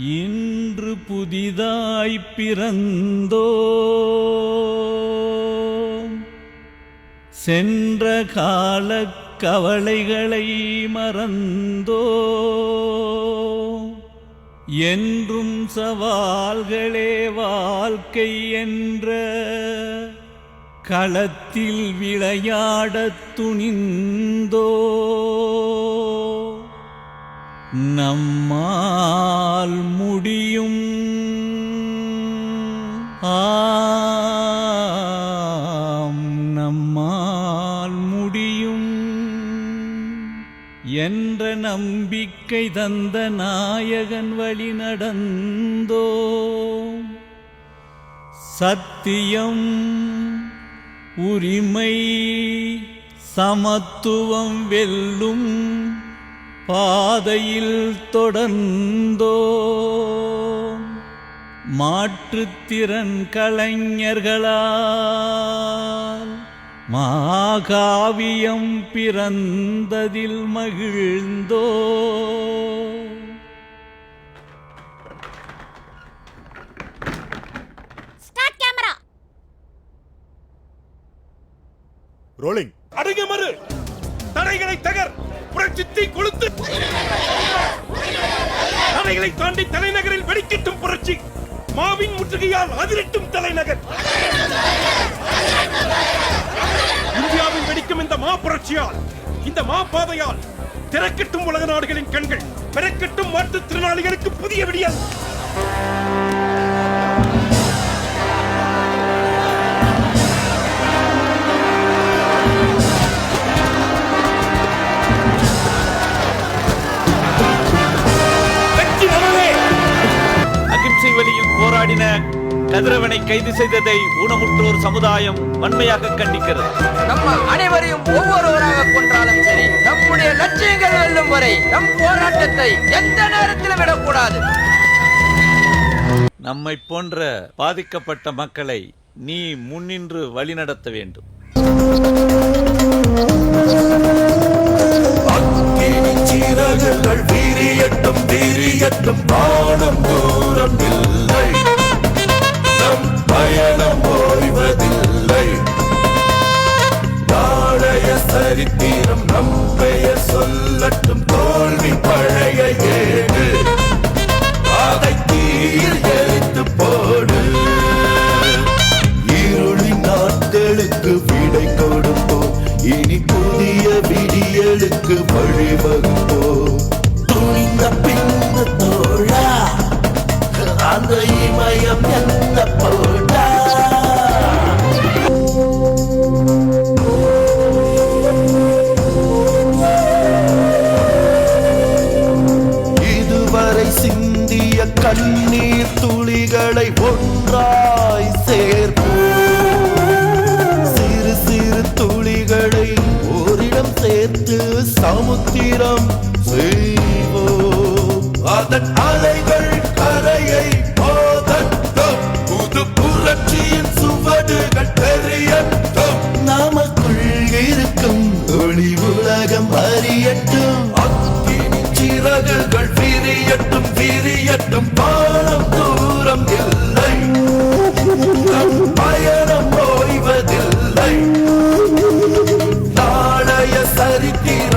இன்று புதிதாய் பிறந்தோ சென்ற கால கவலைகளை மறந்தோ என்றும் சவால்களே வாழ்க்கை என்ற களத்தில் விளையாடத் துணிந்தோ நம்மால் முடியும் நம்மால் முடியும் என்ற நம்பிக்கை தந்த நாயகன் வழி நடந்தோ சத்தியம் உரிமை சமத்துவம் வெல்லும் பாதையில் தொடர்ந்தோ மாற்றுத்திறன் கலைஞர்களால் மாகாவியம் பிறந்ததில் மகிழ்ந்தோ. ரோலிங். அடங்க மறு, தடைகளை தகர், புரட்சி கொளுத்து, தடைகளை தாண்டி தலைநகரில் வெடிக்கட்டும் புரட்சி, மாவின் முற்றுகையால் அதிரட்டும் தலைநகர். இந்தியாவில் வெடிக்கும் இந்த மா புரட்சியால், இந்த மா பாதையால் திறக்கட்டும் உலக நாடுகளின் கண்கள், பிறக்கட்டும் மாற்றுத்திறனாளிகளுக்கு புதிய விடியல். வழியில் போராடின கதிரவனை கைது செய்ததை ஊனமுற்றோர் சமுதாயம் வன்மையாக கண்டிக்கிறது. நம்ம அனைவரையும் ஒவ்வொருவராக கொன்றாலும் சரி, நம்முடைய லட்சியங்கள் வெல்லும் வரை நம் போராட்டத்தை எந்த நேரத்திலும் விடக்கூடாது. நம்மை போன்ற பாதிக்கப்பட்ட மக்களை நீ முன்னின்று வழிநடத்த வேண்டும். வீரியட்டும் வீரியட்டும், வானம் தூரம் இல்லை, நம் பயணம் ஓய்வதில்லை. நாளைய சரித்திரம் நம் பெயர் சொல்லட்டும், தோல்வி பழைய ஏடு, அதை தீயில் எரித்து போடு. இருளின் நாட்களுக்கு விடை கொடுப்போம், இனி புதிய விடியலுக்கு வழிவகுப்போம். துணிந்த பின்னு தோழா, அந்த இமயம் என்ன போடா. இதுவரை சிந்திய கண்ணீர் துளிகளை ஒன்றாய் சேர்ப்போம், சிறு சிறு துளிகளை ஓரிடம் சேர்த்து சமுத்திரம் செய்வோம். அதன் அலைகள் கரையை போதட்டும், புது புரட்சியின் சுவடுகள் தெரியட்டும், நமக்குள் இருக்கும் ஒளி உலகம் அறியட்டும். அக்கினி சிறகுகள் விரியட்டும் விரியட்டும், பாலம் தூரம் இல்லை, பயணம் ஓய்வதில்லை. நாளைய சரித்திரம்